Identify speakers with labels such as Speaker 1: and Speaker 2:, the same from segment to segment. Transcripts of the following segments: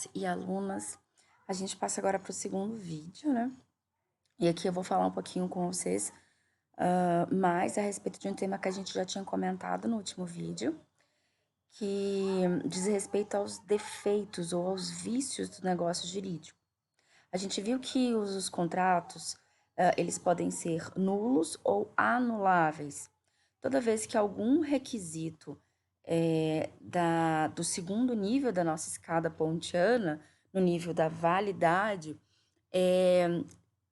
Speaker 1: alunos e alunas, a gente passa agora para o segundo vídeo, né? E aqui eu vou falar um pouquinho com vocês mais a respeito de um tema que a gente já tinha comentado no último vídeo, que diz respeito aos defeitos ou aos vícios do negócio jurídico. A gente viu que os contratos, eles podem ser nulos ou anuláveis. Toda vez que algum requisito do segundo nível da nossa escada pontiana, no nível da validade,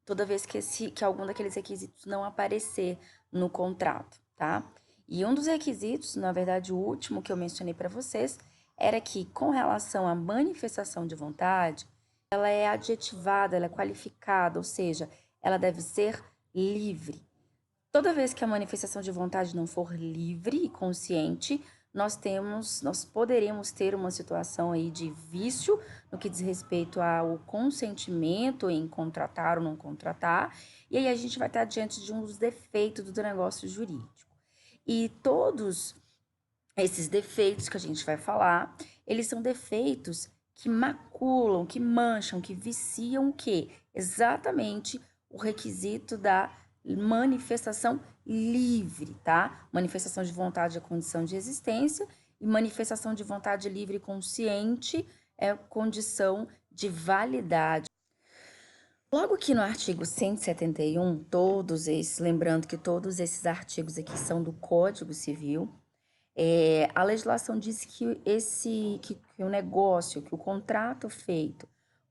Speaker 1: toda vez que algum daqueles requisitos não aparecer no contrato, tá? E um dos requisitos, na verdade, o último que eu mencionei para vocês, era que, com relação à manifestação de vontade, ela é adjetivada, ela é qualificada, ou seja, ela deve ser livre. Toda vez que a manifestação de vontade não for livre e consciente, nós poderemos ter uma situação aí de vício no que diz respeito ao consentimento em contratar ou não contratar, e aí a gente vai estar diante de um dos defeitos do negócio jurídico. E todos esses defeitos que a gente vai falar, eles são defeitos que maculam, que mancham, que viciam o quê? Exatamente o requisito da manifestação livre, tá? Manifestação de vontade é condição de existência e manifestação de vontade livre e consciente é condição de validade. Logo que no artigo 171, lembrando que todos esses artigos aqui são do Código Civil, a legislação diz que que o negócio, que o contrato feito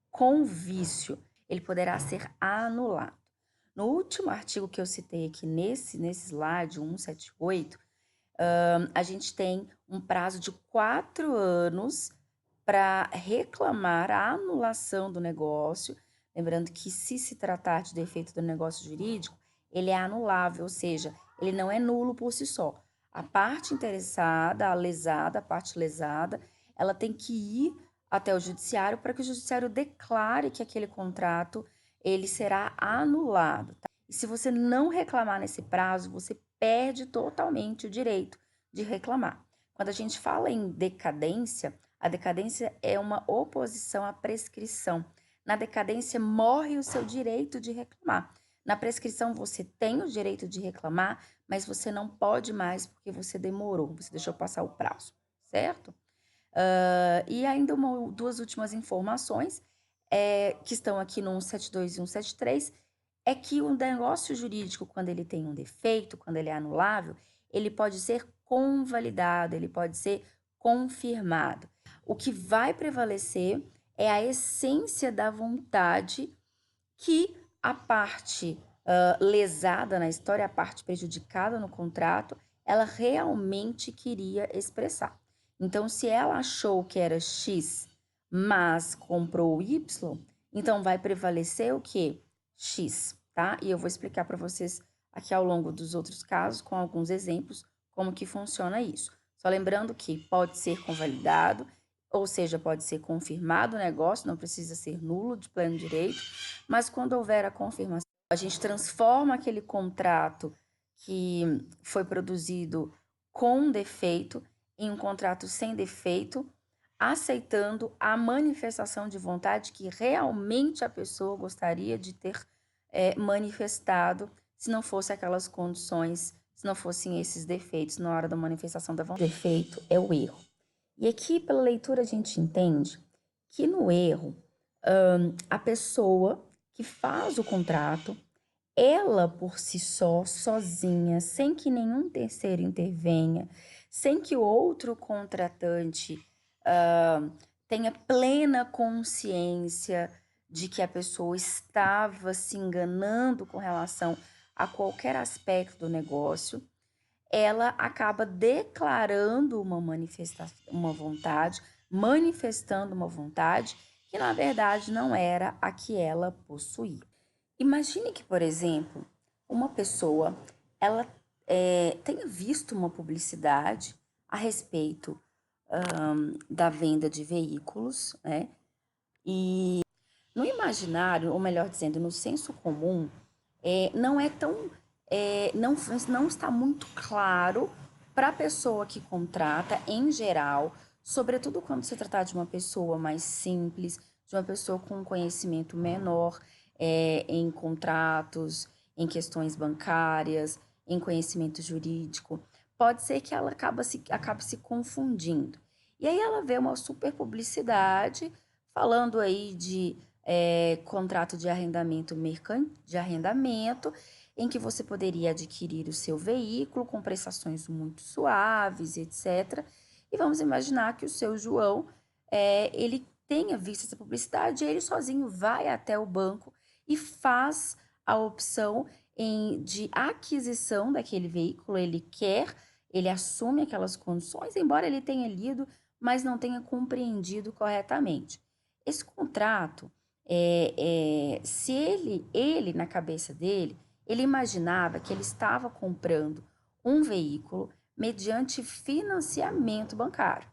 Speaker 1: com vício, ele poderá ser anulado. No último artigo que eu citei aqui nesse slide, 178, a gente tem um prazo de 4 anos para reclamar a anulação do negócio. Lembrando que, se tratar de defeito do negócio jurídico, ele é anulável, ou seja, ele não é nulo por si só. A parte interessada, a parte lesada, ela tem que ir até o judiciário para que o judiciário declare que aquele contrato ele será anulado. Tá? E se você não reclamar nesse prazo, você perde totalmente o direito de reclamar. Quando a gente fala em decadência, a decadência é uma oposição à prescrição. Na decadência, morre o seu direito de reclamar. Na prescrição, você tem o direito de reclamar, mas você não pode mais porque você demorou, você deixou passar o prazo, certo? E ainda duas últimas informações que estão aqui no 172 e 173, é que o negócio jurídico, quando ele tem um defeito, quando ele é anulável, ele pode ser convalidado, ele pode ser confirmado. O que vai prevalecer é a essência da vontade que a parte lesada na história, a parte prejudicada no contrato, ela realmente queria expressar. Então, se ela achou que era X, mas comprou Y, então vai prevalecer o quê? X, tá? E eu vou explicar para vocês aqui ao longo dos outros casos, com alguns exemplos, como que funciona isso. Só lembrando que pode ser convalidado, ou seja, pode ser confirmado o negócio, não precisa ser nulo de pleno direito, mas quando houver a confirmação, a gente transforma aquele contrato que foi produzido com defeito em um contrato sem defeito, aceitando a manifestação de vontade que realmente a pessoa gostaria de ter manifestado, se não fosse aquelas condições, se não fossem esses defeitos na hora da manifestação da vontade. O defeito é o erro. E aqui, pela leitura, a gente entende que no erro, a pessoa que faz o contrato, ela por si só, sozinha, sem que nenhum terceiro intervenha, sem que o outro contratante tenha plena consciência de que a pessoa estava se enganando com relação a qualquer aspecto do negócio, ela acaba declarando uma vontade, manifestando uma vontade que na verdade não era a que ela possuía. Imagine que, por exemplo, uma pessoa ela tenha visto uma publicidade a respeito da venda de veículos, né? E no imaginário, ou melhor dizendo, no senso comum, não é tão, não está muito claro para a pessoa que contrata, em geral, sobretudo quando se tratar de uma pessoa mais simples, de uma pessoa com um conhecimento menor em contratos, em questões bancárias, em conhecimento jurídico. Pode ser que ela acabe se confundindo. E aí ela vê uma super publicidade falando aí de contrato de arrendamento de arrendamento, em que você poderia adquirir o seu veículo com prestações muito suaves, etc. E vamos imaginar que o seu João, ele tenha visto essa publicidade, e ele sozinho vai até o banco e faz a opção de aquisição daquele veículo. Ele assume aquelas condições, embora ele tenha lido, mas não tenha compreendido corretamente. Esse contrato, se ele, na cabeça dele, ele imaginava que ele estava comprando um veículo mediante financiamento bancário.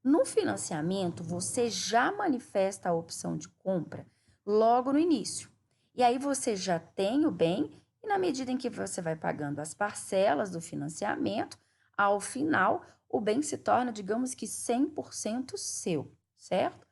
Speaker 1: No financiamento, você já manifesta a opção de compra logo no início. E aí você já tem o bem, e na medida em que você vai pagando as parcelas do financiamento, ao final, o bem se torna, digamos que 100% seu, certo?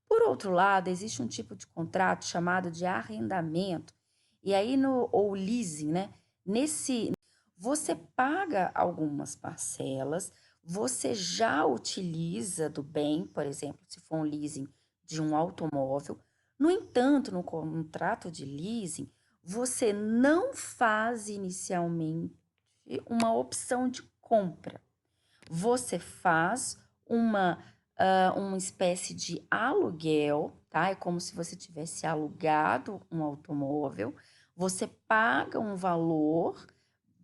Speaker 1: Por outro lado, existe um tipo de contrato chamado de arrendamento, e aí ou leasing, né? Nesse, você paga algumas parcelas, você já utiliza do bem, por exemplo, se for um leasing de um automóvel. No entanto, no contrato de leasing, você não faz inicialmente uma opção de compra. Você faz uma espécie de aluguel, tá? É como se você tivesse alugado um automóvel, você paga um valor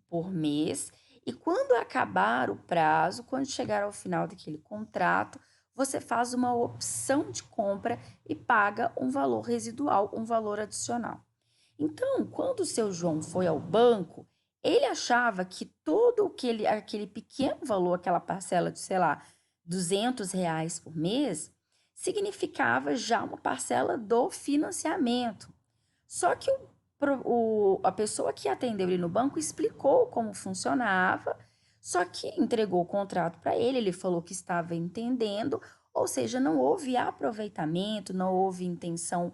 Speaker 1: por mês, e quando acabar o prazo, quando chegar ao final daquele contrato, você faz uma opção de compra e paga um valor residual, um valor adicional. Então, quando o seu João foi ao banco, ele achava que todo aquele pequeno valor, aquela parcela de, sei lá, R$ 200 por mês, significava já uma parcela do financiamento. Só que a pessoa que atendeu ele no banco explicou como funcionava, só que entregou o contrato para ele, ele falou que estava entendendo, ou seja, não houve aproveitamento, não houve intenção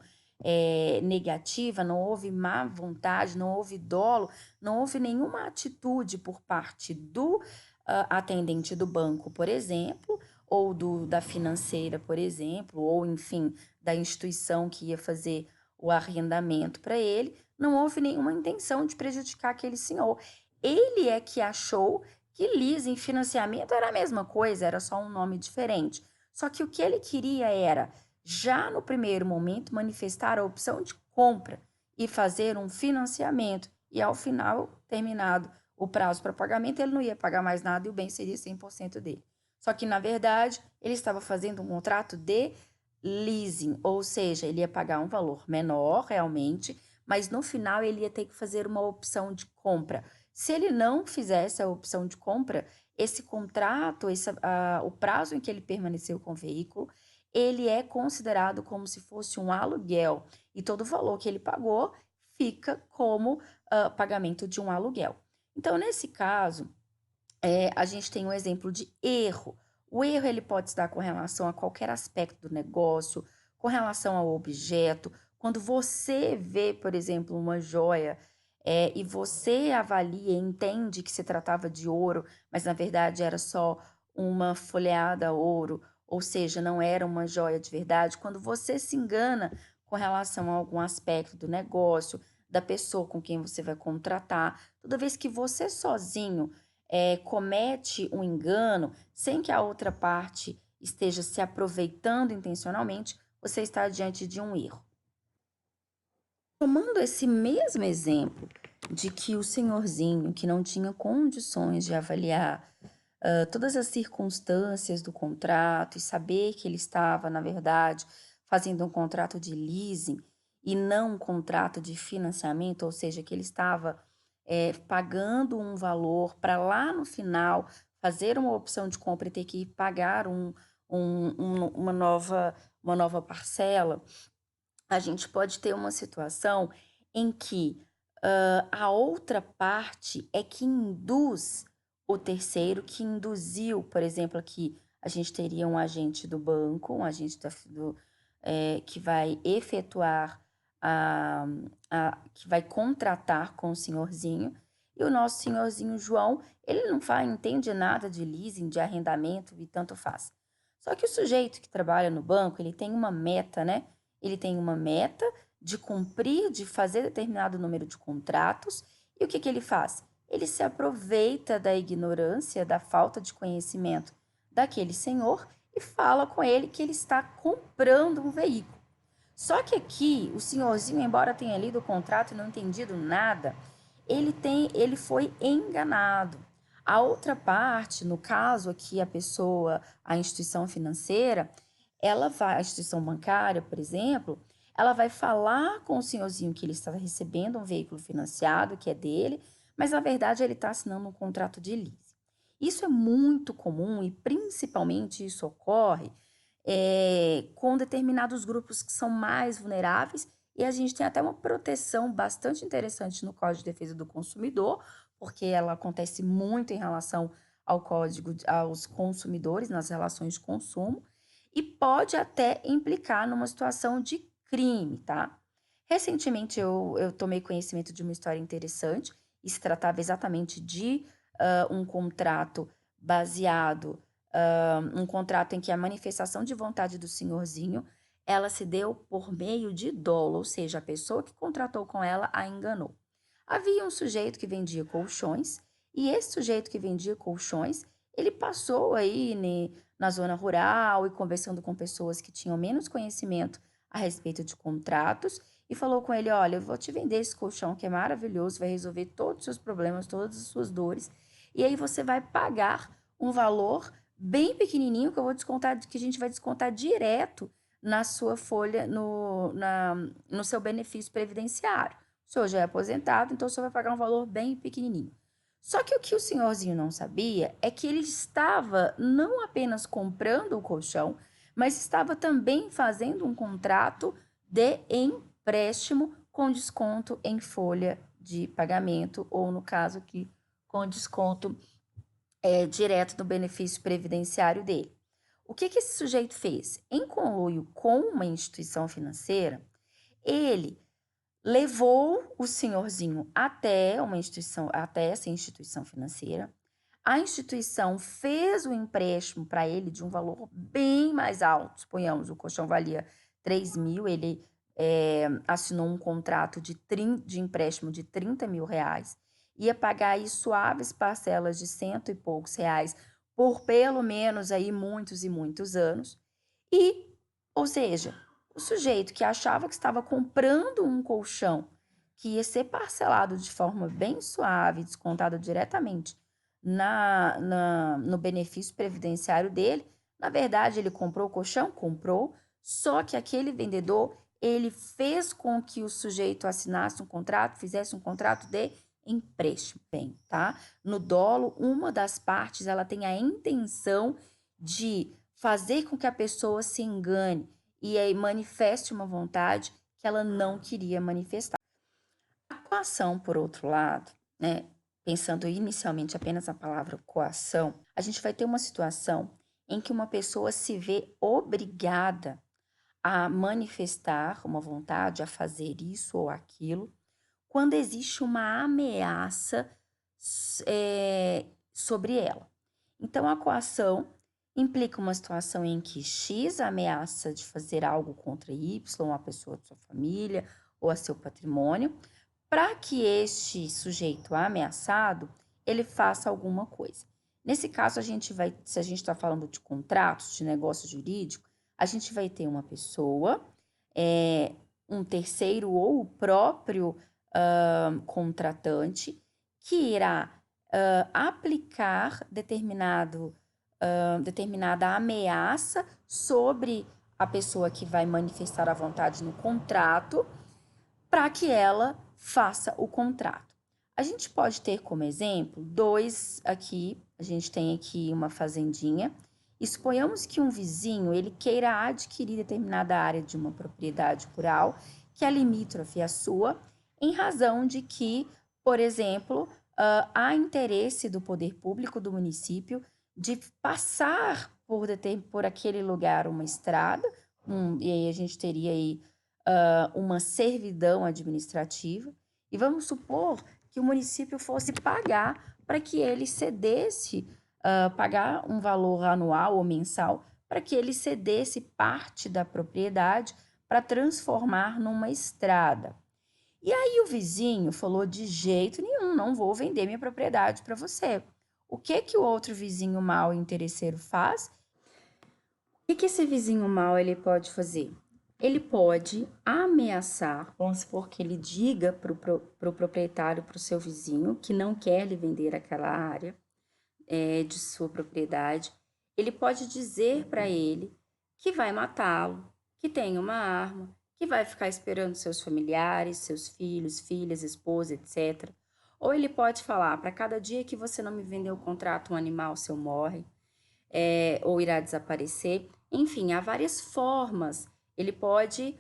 Speaker 1: negativa, não houve má vontade, não houve dolo, não houve nenhuma atitude por parte do atendente do banco, por exemplo, ou da financeira, por exemplo, ou enfim, da instituição que ia fazer o arrendamento para ele. Não houve nenhuma intenção de prejudicar aquele senhor. Ele é que achou que leasing, financiamento era a mesma coisa, era só um nome diferente. Só que o que ele queria era, já no primeiro momento, manifestar a opção de compra e fazer um financiamento. E ao final, terminado o prazo para pagamento, ele não ia pagar mais nada e o bem seria 100% dele. Só que, na verdade, ele estava fazendo um contrato de leasing, ou seja, ele ia pagar um valor menor realmente, mas no final ele ia ter que fazer uma opção de compra. Se ele não fizesse a opção de compra, esse contrato, o prazo em que ele permaneceu com o veículo, ele é considerado como se fosse um aluguel, e todo o valor que ele pagou fica como pagamento de um aluguel. Então, nesse caso, a gente tem um exemplo de erro. O erro ele pode se dar com relação a qualquer aspecto do negócio, com relação ao objeto. Quando você vê, por exemplo, uma joia e você avalia e entende que se tratava de ouro, mas na verdade era só uma folheada a ouro, ou seja, não era uma joia de verdade. Quando você se engana com relação a algum aspecto do negócio, da pessoa com quem você vai contratar, toda vez que você sozinho comete um engano sem que a outra parte esteja se aproveitando intencionalmente, você está diante de um erro. Tomando esse mesmo exemplo de que o senhorzinho que não tinha condições de avaliar todas as circunstâncias do contrato e saber que ele estava, na verdade, fazendo um contrato de leasing e não um contrato de financiamento, ou seja, que ele estava pagando um valor para lá no final fazer uma opção de compra e ter que pagar uma nova parcela, a gente pode ter uma situação em que a outra parte é que induz o terceiro, que induziu, por exemplo, aqui a gente teria um agente do banco, um agente que vai efetuar, que vai contratar com o senhorzinho, e o nosso senhorzinho João, ele não entende nada de leasing, de arrendamento e tanto faz. Só que o sujeito que trabalha no banco, ele tem uma meta, né? Ele tem uma meta de cumprir, de fazer determinado número de contratos, e o que ele faz? Ele se aproveita da ignorância, da falta de conhecimento daquele senhor e fala com ele que ele está comprando um veículo. Só que aqui, o senhorzinho, embora tenha lido o contrato e não entendido nada, ele foi enganado. A outra parte, no caso aqui, a instituição financeira, a instituição bancária, por exemplo, ela vai falar com o senhorzinho que ele está recebendo um veículo financiado, que é dele, mas na verdade ele está assinando um contrato de lease. Isso é muito comum e principalmente isso ocorre com determinados grupos que são mais vulneráveis, e a gente tem até uma proteção bastante interessante no Código de Defesa do Consumidor, porque ela acontece muito em relação aos consumidores nas relações de consumo, e pode até implicar numa situação de crime, tá? Recentemente eu tomei conhecimento de uma história interessante, e se tratava exatamente de um contrato baseado, um contrato em que a manifestação de vontade do senhorzinho, ela se deu por meio de dolo, ou seja, a pessoa que contratou com ela a enganou. Havia um sujeito que vendia colchões, e esse sujeito que vendia colchões, ele passou aí na zona rural e conversando com pessoas que tinham menos conhecimento a respeito de contratos, e falou com ele: olha, eu vou te vender esse colchão que é maravilhoso, vai resolver todos os seus problemas, todas as suas dores, e aí você vai pagar um valor bem pequenininho que eu vou descontar, que a gente vai descontar direto na sua folha, no seu benefício previdenciário. O senhor já é aposentado, então o senhor vai pagar um valor bem pequenininho. Só que o que o senhorzinho não sabia é que ele estava não apenas comprando o colchão, mas estava também fazendo um contrato de empréstimo com desconto em folha de pagamento, ou no caso aqui, com desconto direto do benefício previdenciário dele. O que esse sujeito fez? Em conluio com uma instituição financeira, ele levou o senhorzinho até essa instituição financeira. A instituição fez o empréstimo para ele de um valor bem mais alto. Suponhamos, o colchão valia 3 mil, ele assinou um contrato de empréstimo de 30 mil reais, ia pagar aí suaves parcelas de cento e poucos reais por pelo menos aí muitos e muitos anos. Ou seja, o sujeito que achava que estava comprando um colchão que ia ser parcelado de forma bem suave, descontado diretamente no benefício previdenciário dele, na verdade ele comprou o colchão? Comprou, só que aquele vendedor, ele fez com que o sujeito assinasse um contrato, fizesse um contrato de empréstimo, bem, tá? No dolo, uma das partes, ela tem a intenção de fazer com que a pessoa se engane e aí manifeste uma vontade que ela não queria manifestar. A coação, por outro lado, né, pensando inicialmente apenas na palavra coação, a gente vai ter uma situação em que uma pessoa se vê obrigada a manifestar uma vontade, a fazer isso ou aquilo, quando existe uma ameaça sobre ela. Então, a coação implica uma situação em que X ameaça de fazer algo contra Y, a pessoa de sua família ou a seu patrimônio, para que este sujeito ameaçado, ele faça alguma coisa. Nesse caso, se a gente está falando de contratos, de negócio jurídico, a gente vai ter uma pessoa, um terceiro ou o próprio contratante, que irá aplicar determinada ameaça sobre a pessoa que vai manifestar a vontade no contrato, para que ela faça o contrato. A gente pode ter como exemplo a gente tem aqui uma fazendinha, e suponhamos que um vizinho ele queira adquirir determinada área de uma propriedade rural que é limítrofe à sua, em razão de que, por exemplo, há interesse do poder público do município de passar por aquele lugar uma estrada, e aí a gente teria aí uma servidão administrativa, e vamos supor que o município fosse pagar para que ele cedesse, pagar um valor anual ou mensal, para que ele cedesse parte da propriedade para transformar numa estrada. E aí o vizinho falou: de jeito nenhum, não vou vender minha propriedade para você. O que o outro vizinho mau e interesseiro faz? O que esse vizinho mau ele pode fazer? Ele pode ameaçar, vamos supor que ele diga para o proprietário, para o seu vizinho, que não quer lhe vender aquela área de sua propriedade. Ele pode dizer para ele que vai matá-lo, que tem uma arma, que vai ficar esperando seus familiares, seus filhos, filhas, esposa, etc. Ou ele pode falar: para cada dia que você não me vender o contrato, um animal seu morre, ou irá desaparecer. Enfim, há várias formas. Ele pode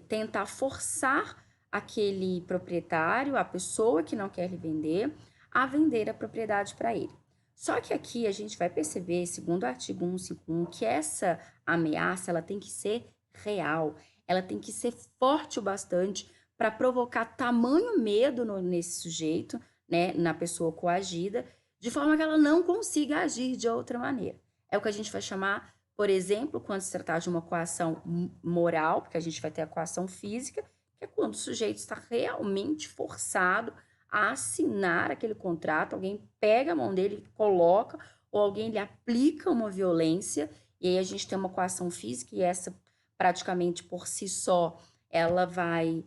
Speaker 1: tentar forçar aquele proprietário, a pessoa que não quer lhe vender, a vender a propriedade para ele. Só que aqui a gente vai perceber, segundo o artigo 151, que essa ameaça ela tem que ser real, ela tem que ser forte o bastante para provocar tamanho medo nesse sujeito, né, na pessoa coagida, de forma que ela não consiga agir de outra maneira. É o que a gente vai chamar, por exemplo, quando se tratar de uma coação moral, porque a gente vai ter a coação física, que é quando o sujeito está realmente forçado a assinar aquele contrato, alguém pega a mão dele, coloca, ou alguém lhe aplica uma violência, e aí a gente tem uma coação física, e essa praticamente por si só, ela vai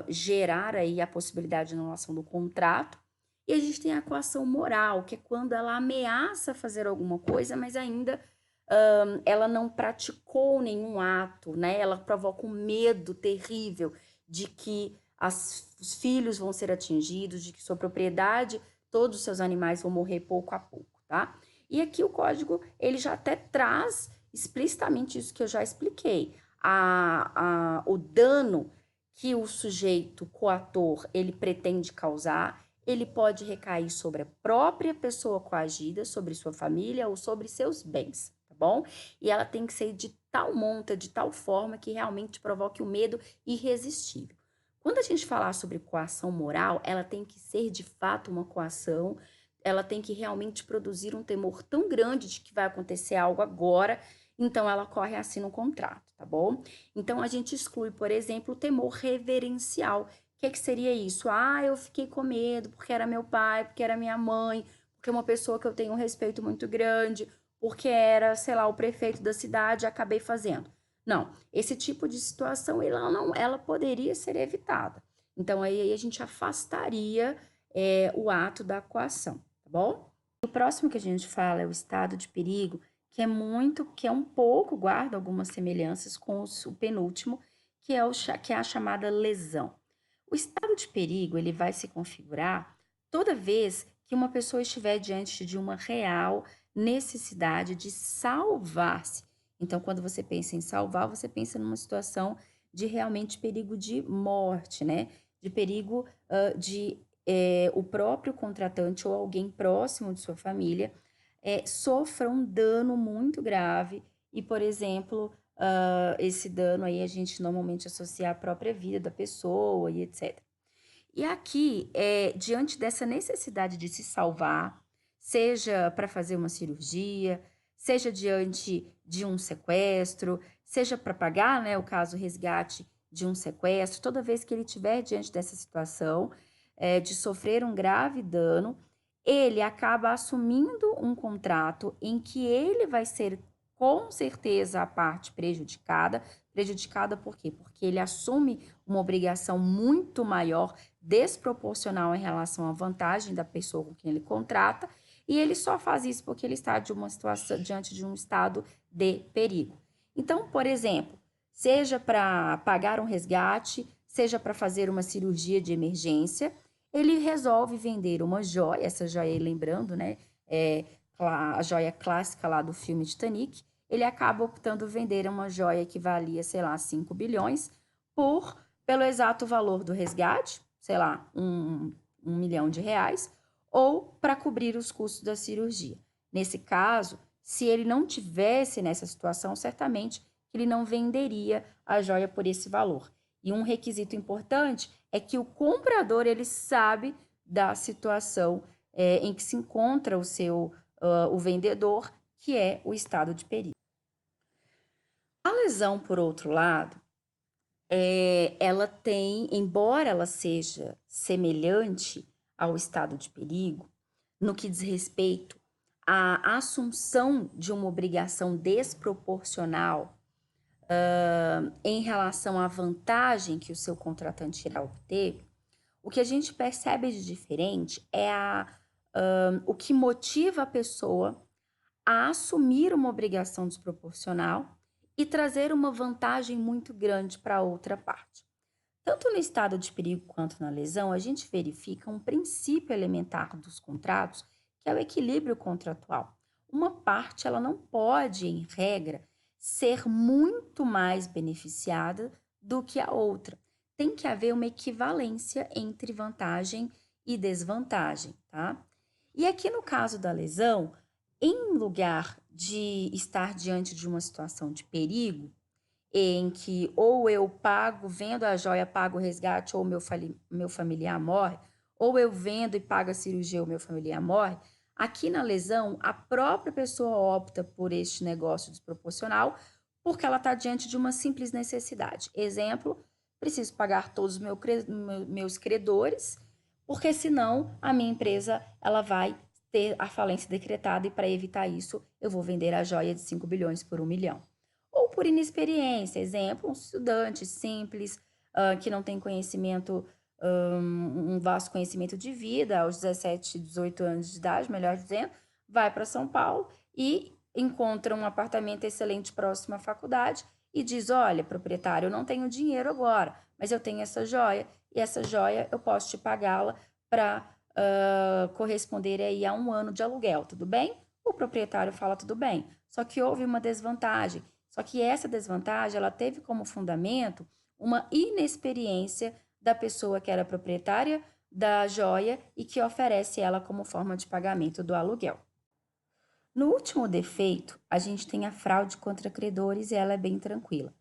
Speaker 1: gerar aí a possibilidade de anulação do contrato. E a gente tem a coação moral, que é quando ela ameaça fazer alguma coisa, mas ainda ela não praticou nenhum ato, né? Ela provoca um medo terrível de que os filhos vão ser atingidos, de que sua propriedade, todos os seus animais vão morrer pouco a pouco, tá? E aqui o código, ele já até traz explicitamente isso que eu já expliquei. O dano que o sujeito coator, ele pretende causar, ele pode recair sobre a própria pessoa coagida, sobre sua família ou sobre seus bens, tá bom? E ela tem que ser de tal monta, de tal forma que realmente provoque um medo irresistível. Quando a gente falar sobre coação moral, ela tem que ser de fato uma coação, ela tem que realmente produzir um temor tão grande de que vai acontecer algo agora, então ela corre e assina um contrato, tá bom? Então a gente exclui, por exemplo, o temor reverencial. O que seria isso? Eu fiquei com medo porque era meu pai, porque era minha mãe, porque é uma pessoa que eu tenho um respeito muito grande, porque era, sei lá, o prefeito da cidade, acabei fazendo. Não, esse tipo de situação ela poderia ser evitada. Então aí a gente afastaria o ato da coação, tá bom? O próximo que a gente fala é o estado de perigo, que é um pouco, guarda algumas semelhanças com o penúltimo, que é a chamada lesão. O estado de perigo, ele vai se configurar toda vez que uma pessoa estiver diante de uma real necessidade de salvar-se. Então, quando você pensa em salvar, você pensa numa situação de realmente perigo de morte, né? De perigo de o próprio contratante ou alguém próximo de sua família sofra um dano muito grave e, por exemplo, esse dano aí a gente normalmente associa à própria vida da pessoa e etc. E aqui, diante dessa necessidade de se salvar, seja para fazer uma cirurgia, seja diante de um sequestro, seja para pagar, né, o caso resgate de um sequestro, toda vez que ele estiver diante dessa situação de sofrer um grave dano, ele acaba assumindo um contrato em que ele vai ser com certeza a parte prejudicada. Prejudicada por quê? Porque ele assume uma obrigação muito maior, desproporcional em relação à vantagem da pessoa com quem ele contrata, e ele só faz isso porque ele está diante de um estado de perigo. Então, por exemplo, seja para pagar um resgate, seja para fazer uma cirurgia de emergência, ele resolve vender uma joia, essa joia, lembrando, né, a joia clássica lá do filme Titanic. Ele acaba optando vender uma joia que valia, sei lá, 5 bilhões, pelo exato valor do resgate, sei lá, R$ 1 milhão, ou para cobrir os custos da cirurgia. Nesse caso, Se ele não tivesse nessa situação, certamente ele não venderia a joia por esse valor. E um requisito importante é que o comprador ele sabe da situação em que se encontra o vendedor, que é o estado de perigo. A lesão, por outro lado, ela tem, embora ela seja semelhante ao estado de perigo, no que diz respeito à assunção de uma obrigação desproporcional em relação à vantagem que o seu contratante irá obter, o que a gente percebe de diferente é o que motiva a pessoa a assumir uma obrigação desproporcional e trazer uma vantagem muito grande para a outra parte. Tanto no estado de perigo quanto na lesão, a gente verifica um princípio elementar dos contratos, que é o equilíbrio contratual. Uma parte ela não pode, em regra, ser muito mais beneficiada do que a outra. Tem que haver uma equivalência entre vantagem e desvantagem, tá? E aqui no caso da lesão, em lugar de estar diante de uma situação de perigo, em que ou eu pago, vendo a joia, pago o resgate, ou meu familiar morre, ou eu vendo e pago a cirurgia, ou meu familiar morre, aqui na lesão, a própria pessoa opta por este negócio desproporcional porque ela está diante de uma simples necessidade. Exemplo, preciso pagar todos os meus credores, porque senão a minha empresa ela vai ter a falência decretada e para evitar isso eu vou vender a joia de 5 bilhões por 1 milhão. Ou por inexperiência, exemplo, um estudante simples que não tem conhecimento, um vasto conhecimento de vida, aos 17, 18 anos de idade, melhor dizendo, vai para São Paulo e encontra um apartamento excelente próximo à faculdade e diz, olha, proprietário, eu não tenho dinheiro agora, mas eu tenho essa joia e essa joia eu posso te pagá-la para corresponder aí a 1 ano de aluguel, tudo bem? O proprietário fala tudo bem, só que houve uma desvantagem. Só que essa desvantagem, ela teve como fundamento uma inexperiência da pessoa que era proprietária da joia e que oferece ela como forma de pagamento do aluguel. No último defeito, a gente tem a fraude contra credores e ela é bem tranquila.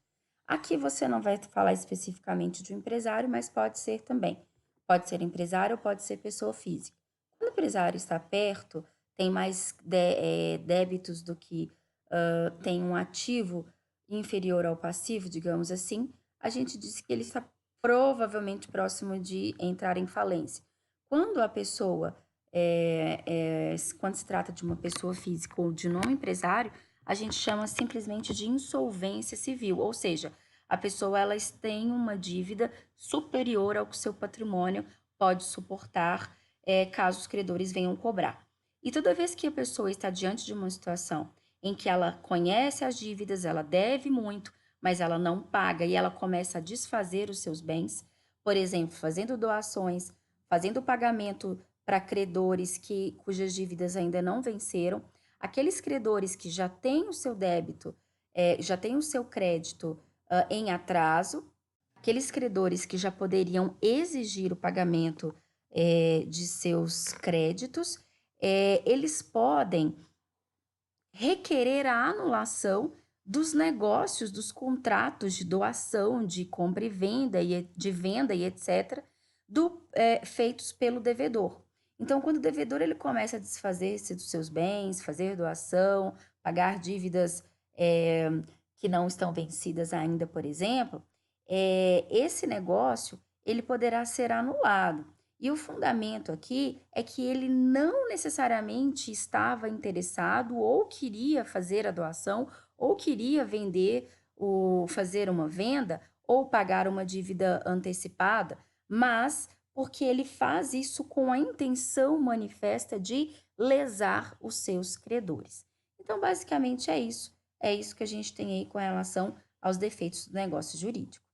Speaker 1: Aqui você não vai falar especificamente de um empresário, mas pode ser também. Pode ser empresário ou pode ser pessoa física. Quando o empresário está perto, tem mais débitos do que tem um ativo inferior ao passivo, digamos assim, a gente diz que ele está provavelmente próximo de entrar em falência. Quando a pessoa, quando se trata de uma pessoa física ou de um empresário, a gente chama simplesmente de insolvência civil, ou seja, a pessoa ela tem uma dívida superior ao que seu patrimônio pode suportar caso os credores venham cobrar. E toda vez que a pessoa está diante de uma situação em que ela conhece as dívidas, ela deve muito, mas ela não paga e ela começa a desfazer os seus bens, por exemplo, fazendo doações, fazendo pagamento para credores cujas dívidas ainda não venceram, aqueles credores que já têm o seu débito, já têm o seu crédito em atraso, aqueles credores que já poderiam exigir o pagamento de seus créditos, eles podem requerer a anulação dos negócios, dos contratos de doação, de compra e venda, de venda e etc., feitos pelo devedor. Então, quando o devedor ele começa a desfazer-se dos seus bens, fazer doação, pagar dívidas que não estão vencidas ainda, por exemplo, esse negócio ele poderá ser anulado. E o fundamento aqui é que ele não necessariamente estava interessado ou queria fazer a doação ou queria vender ou fazer uma venda ou pagar uma dívida antecipada, mas porque ele faz isso com a intenção manifesta de lesar os seus credores. Então, basicamente é isso. É isso que a gente tem aí com relação aos defeitos do negócio jurídico.